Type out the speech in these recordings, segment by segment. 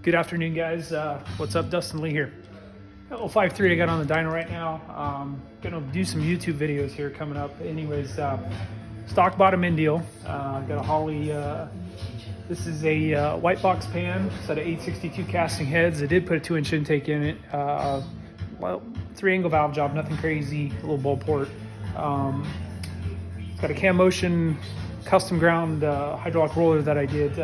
Good afternoon, guys. What's up? Dustin Lee here. Got 5.3 I got on the dyno right now. Gonna do some YouTube videos here coming up. Anyways, stock bottom end deal. Got a Holly. This is a white box pan, set of 862 casting heads. I did put a 2-inch intake in it. Well, 3-angle valve job, nothing crazy. A little bowl port. Got a cam motion custom ground hydraulic roller that I did.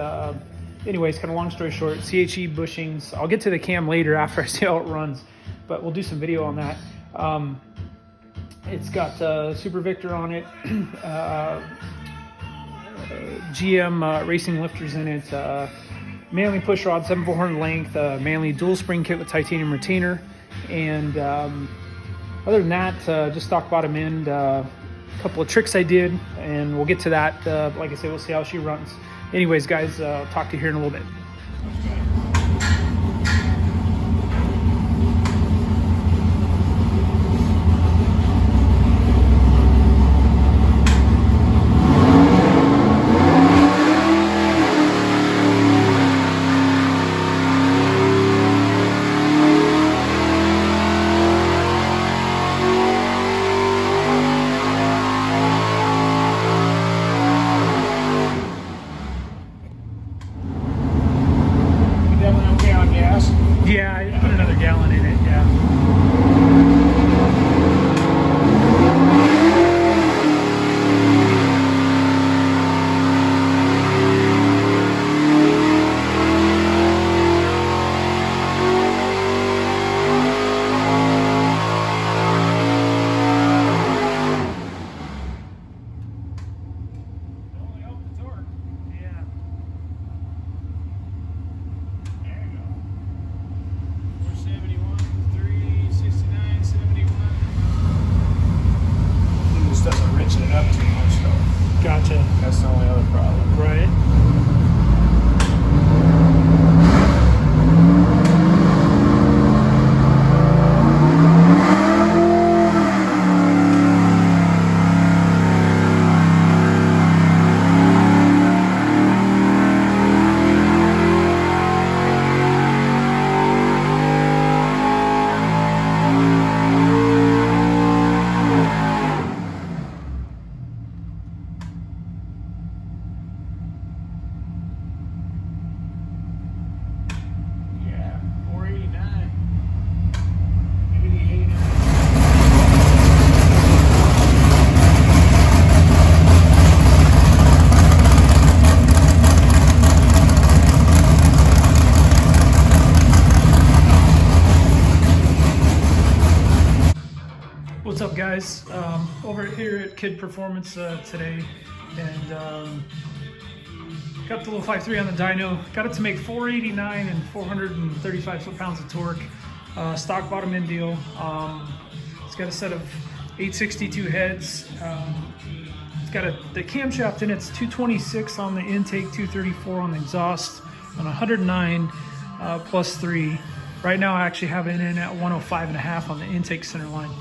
Anyways, kind of long story short, CHE bushings. I'll get to the cam later after I see how it runs, but we'll do some video on that. It's got Super Victor on it, GM racing lifters in it, Manly push rod, 7/400 length, Manly dual spring kit with titanium retainer, and other than that, just stock bottom end. Couple of tricks I did, and we'll get to that. Like I said, we'll see how she runs. Anyways, guys, I'll talk to you here in a little bit. Yeah, I put another gallon in it, yeah. Doesn't richen it up too much though. Gotcha. That's the only other problem. Right. What's up, guys? Over here at Kid Performance today, and got the little 5.3 on the dyno. Got it to make 489 and 435 foot-pounds of torque. Stock bottom end deal. It's got a set of 862 heads. It's got the camshaft in it. It's 226 on the intake, 234 on the exhaust, on 109 plus 3. Right now I actually have it in at 105.5 on the intake center line.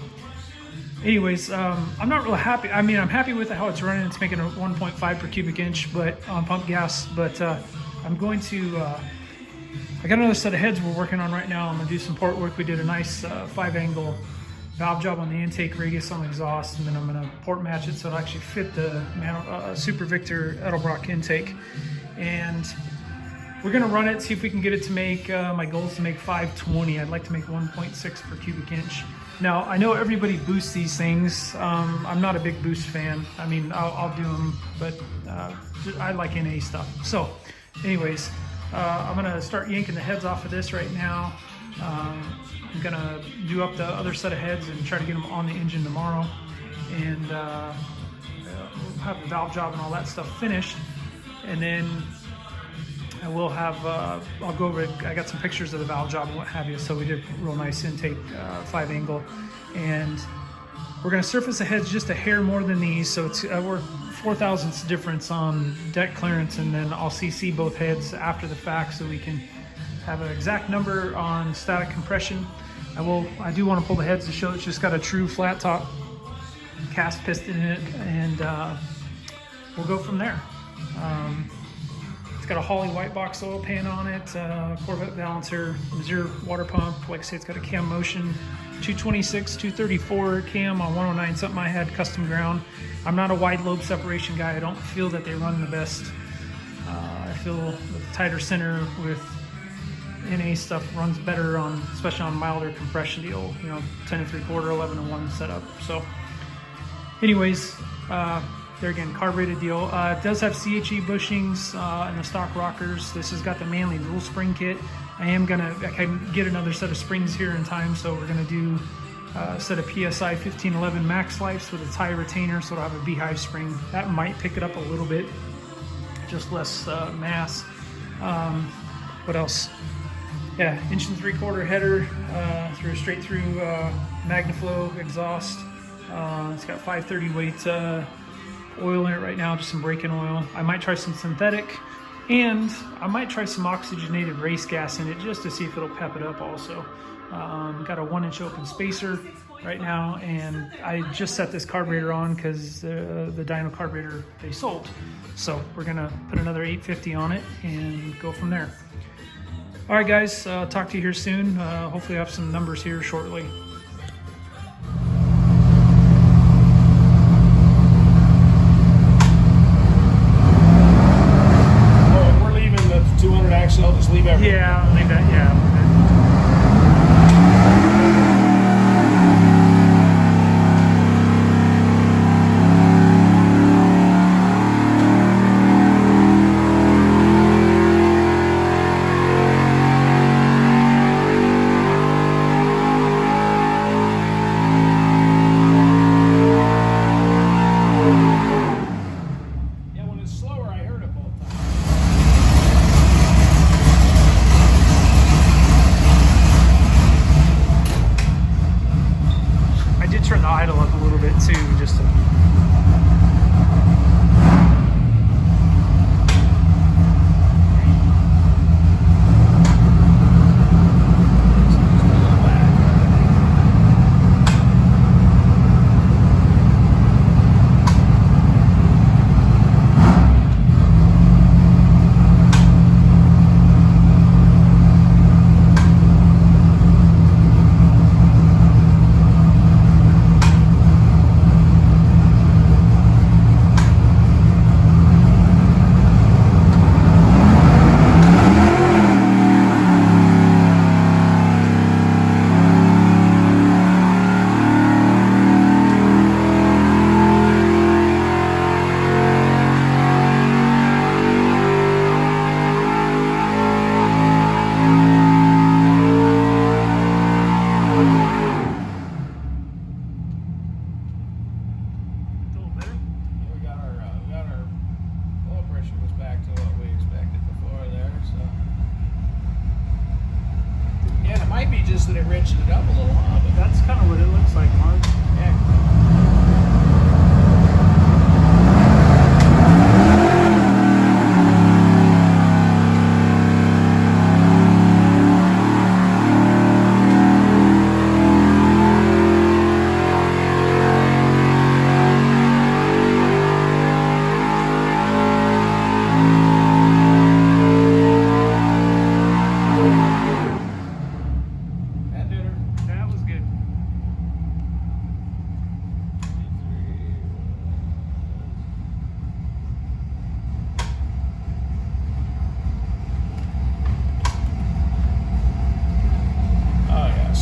Anyways, I'm not really happy. I mean, I'm happy with how it's running. It's making a 1.5 per cubic inch, but on pump gas. But I'm going to. I got another set of heads we're working on right now. I'm gonna do some port work. We did a nice 5-angle valve job on the intake radius on the exhaust, and then I'm gonna port match it so it'll actually fit the Super Victor Edelbrock intake. And we're gonna run it, see if we can get it to make. My goal is to make 520. I'd like to make 1.6 per cubic inch. Now, I know everybody boosts these things. I'm not a big boost fan. I mean, I'll do them, but I like NA stuff. So, anyways, I'm gonna start yanking the heads off of this right now. I'm gonna do up the other set of heads and try to get them on the engine tomorrow. And we'll have the valve job and all that stuff finished. And then I will have, I'll go over it. I got some pictures of the valve job and what have you. So we did a real nice intake 5-angle. And we're gonna surface the heads just a hair more than these. So it's, we're 0.004 difference on deck clearance, and then I'll CC both heads after the fact so we can have an exact number on static compression. I do want to pull the heads to show it's just got a true flat top cast piston in it, and we'll go from there. It's got a Holley white box oil pan on it, Corvette balancer, Zero water pump. Like I say, it's got a cam motion, 226, 234 cam on 109, something I had custom ground. I'm not a wide lobe separation guy. I don't feel that they run the best. I feel the tighter center with NA stuff runs better on, especially on milder compression deal, 10 3/4, 11 1 setup. So anyways, there again, carbureted deal. It does have CHE bushings and the stock rockers. This has got the Manley dual spring kit. I can get another set of springs here in time, so we're gonna do a set of PSI 1511 max lifes with a tie retainer, so it'll have a beehive spring. That might pick it up a little bit, just less mass. What else? Yeah, 1 3/4 header straight through MagnaFlow exhaust. It's got 530 weight oil in it right now, just some break-in oil. I might try some synthetic, and I might try some oxygenated race gas in it just to see if it'll pep it up also. Got a 1-inch open spacer right now, and I just set this carburetor on because the dyno carburetor they sold. So we're gonna put another 850 on it and go from there. All right, guys, talk to you here soon. Hopefully I have some numbers here shortly. Well, we're leaving the 200 axle, just leave everything. Yeah, I'll leave that, yeah. Turn the idle up a little bit too, just to that it rinsed it up a little, huh? But that's kind of what it looks like, Mark.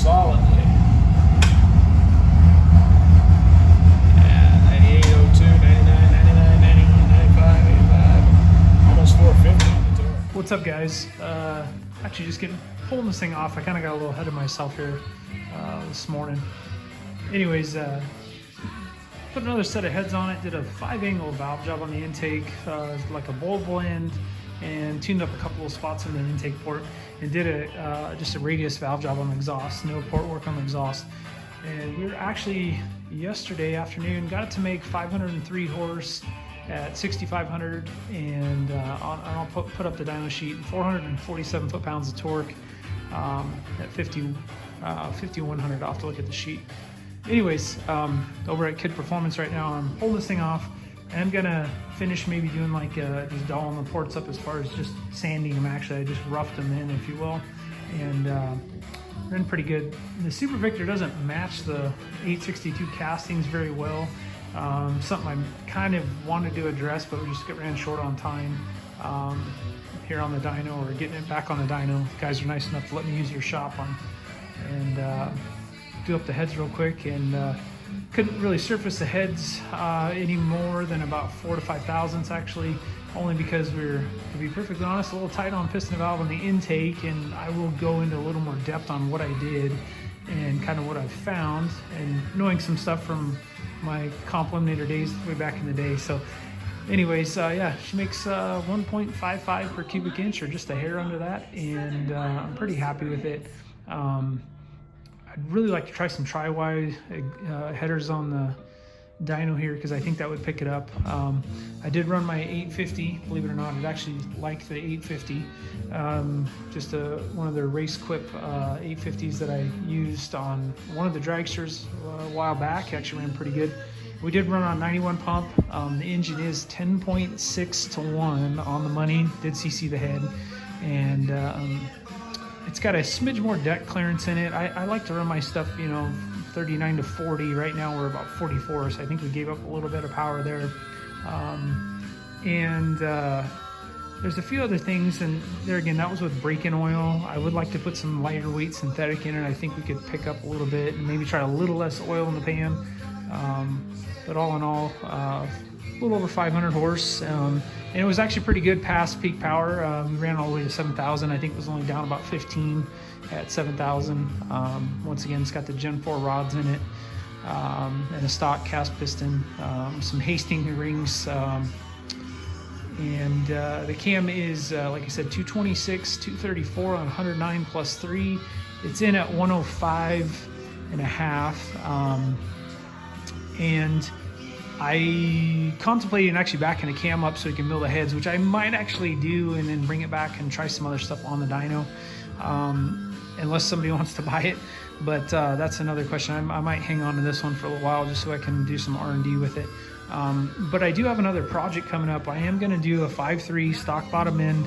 solidly. Yeah, 98, 02, 99, 99, 91, 95, 85, almost 450 on the tour. What's up, guys? Actually just pulling this thing off. I kind of got a little ahead of myself here this morning. Anyways, put another set of heads on it, did a 5-angle valve job on the intake, like a bowl blend, and tuned up a couple of spots in the intake port, and did just a radius valve job on the exhaust, no port work on the exhaust. And we were actually, yesterday afternoon, got it to make 503 horse at 6,500, and I'll put up the dyno sheet, 447 foot-pounds of torque at 5,100. I'll have to look at the sheet. Anyways, over at Kid Performance right now, I'm pulling this thing off. I'm gonna finish maybe doing like just dolling the ports up as far as just sanding them. Actually, I just roughed them in, if you will, and they're in pretty good. The Super Victor doesn't match the 862 castings very well. Something I kind of wanted to address, but we just ran short on time here on the dyno, or getting it back on the dyno. The guys are nice enough to let me use their shop and do up the heads real quick, and couldn't really surface the heads any more than about 4 to 5 thousandths, actually, only because we're, to be perfectly honest, a little tight on piston valve on the intake, and I will go into a little more depth on what I did and kind of what I've found, and knowing some stuff from my comp eliminator days way back in the day. So anyways, yeah, she makes 1.55 per cubic inch, or just a hair under that, and I'm pretty happy with it. I'd really like to try some tri-wide headers on the dyno here, because I think that would pick it up. I did run my 850, believe it or not. I'd actually liked the 850, just one of their race quip 850s that I used on one of the dragsters a while back. Actually ran pretty good. We did run on 91 pump. The engine is 10.6 to 1 on the money. Did CC the head, and it's got a smidge more deck clearance in it. I like to run my stuff, you know, 39 to 40. Right now we're about 44, so I think we gave up a little bit of power there. There's a few other things, and there again, that was with break-in oil. I would like to put some lighter weight synthetic in it. I think we could pick up a little bit and maybe try a little less oil in the pan. But all in all, a little over 500 horse, and it was actually pretty good past peak power. We ran all the way to 7,000. I think it was only down about 15 at 7,000. Once again, it's got the Gen 4 rods in it, and a stock cast piston, some Hastings rings, and the cam is, like I said, 226, 234 on 109 plus 3. It's in at 105 and a half. And I contemplated actually backing the cam up so we can mill the heads, which I might actually do, and then bring it back and try some other stuff on the dyno, unless somebody wants to buy it. But that's another question. I might hang on to this one for a little while just so I can do some R&D with it. But I do have another project coming up. I am going to do a 5.3 stock bottom end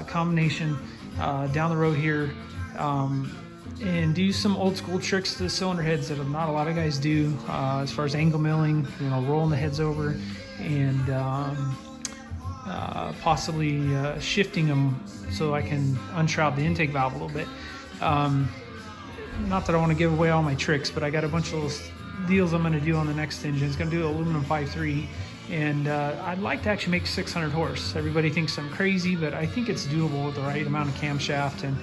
combination down the road here, and do some old school tricks to the cylinder heads that not a lot of guys do, as far as angle milling, you know, rolling the heads over, and possibly shifting them so I can unshroud the intake valve a little bit. Not that I want to give away all my tricks, but I got a bunch of little deals I'm going to do on the next engine. It's going to do an aluminum 5.3, and I'd like to actually make 600 horse. Everybody thinks I'm crazy, but I think it's doable with the right amount of camshaft and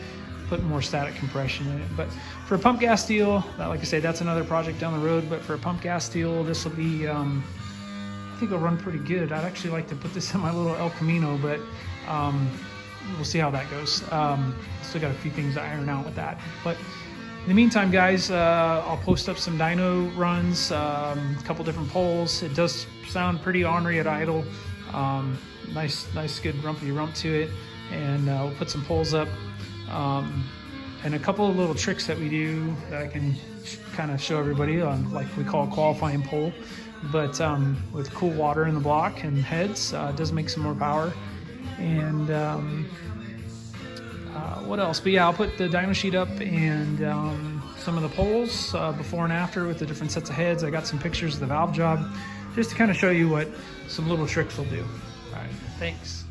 putting more static compression in it. But for a pump gas deal, like I say, that's another project down the road. But for a pump gas deal, this will be, I think it'll run pretty good. I'd actually like to put this in my little El Camino, but we'll see how that goes. Still got a few things to iron out with that. But in the meantime, guys, I'll post up some dyno runs, a couple different poles. It does sound pretty ornery at idle. Nice, good rumpy rump to it. And we'll put some poles up. And a couple of little tricks that we do that I can kind of show everybody on, like we call a qualifying pole, but with cool water in the block and heads, it does make some more power. And what else? But yeah, I'll put the dyno sheet up and some of the poles before and after with the different sets of heads. I got some pictures of the valve job just to kind of show you what some little tricks will do. All right, thanks.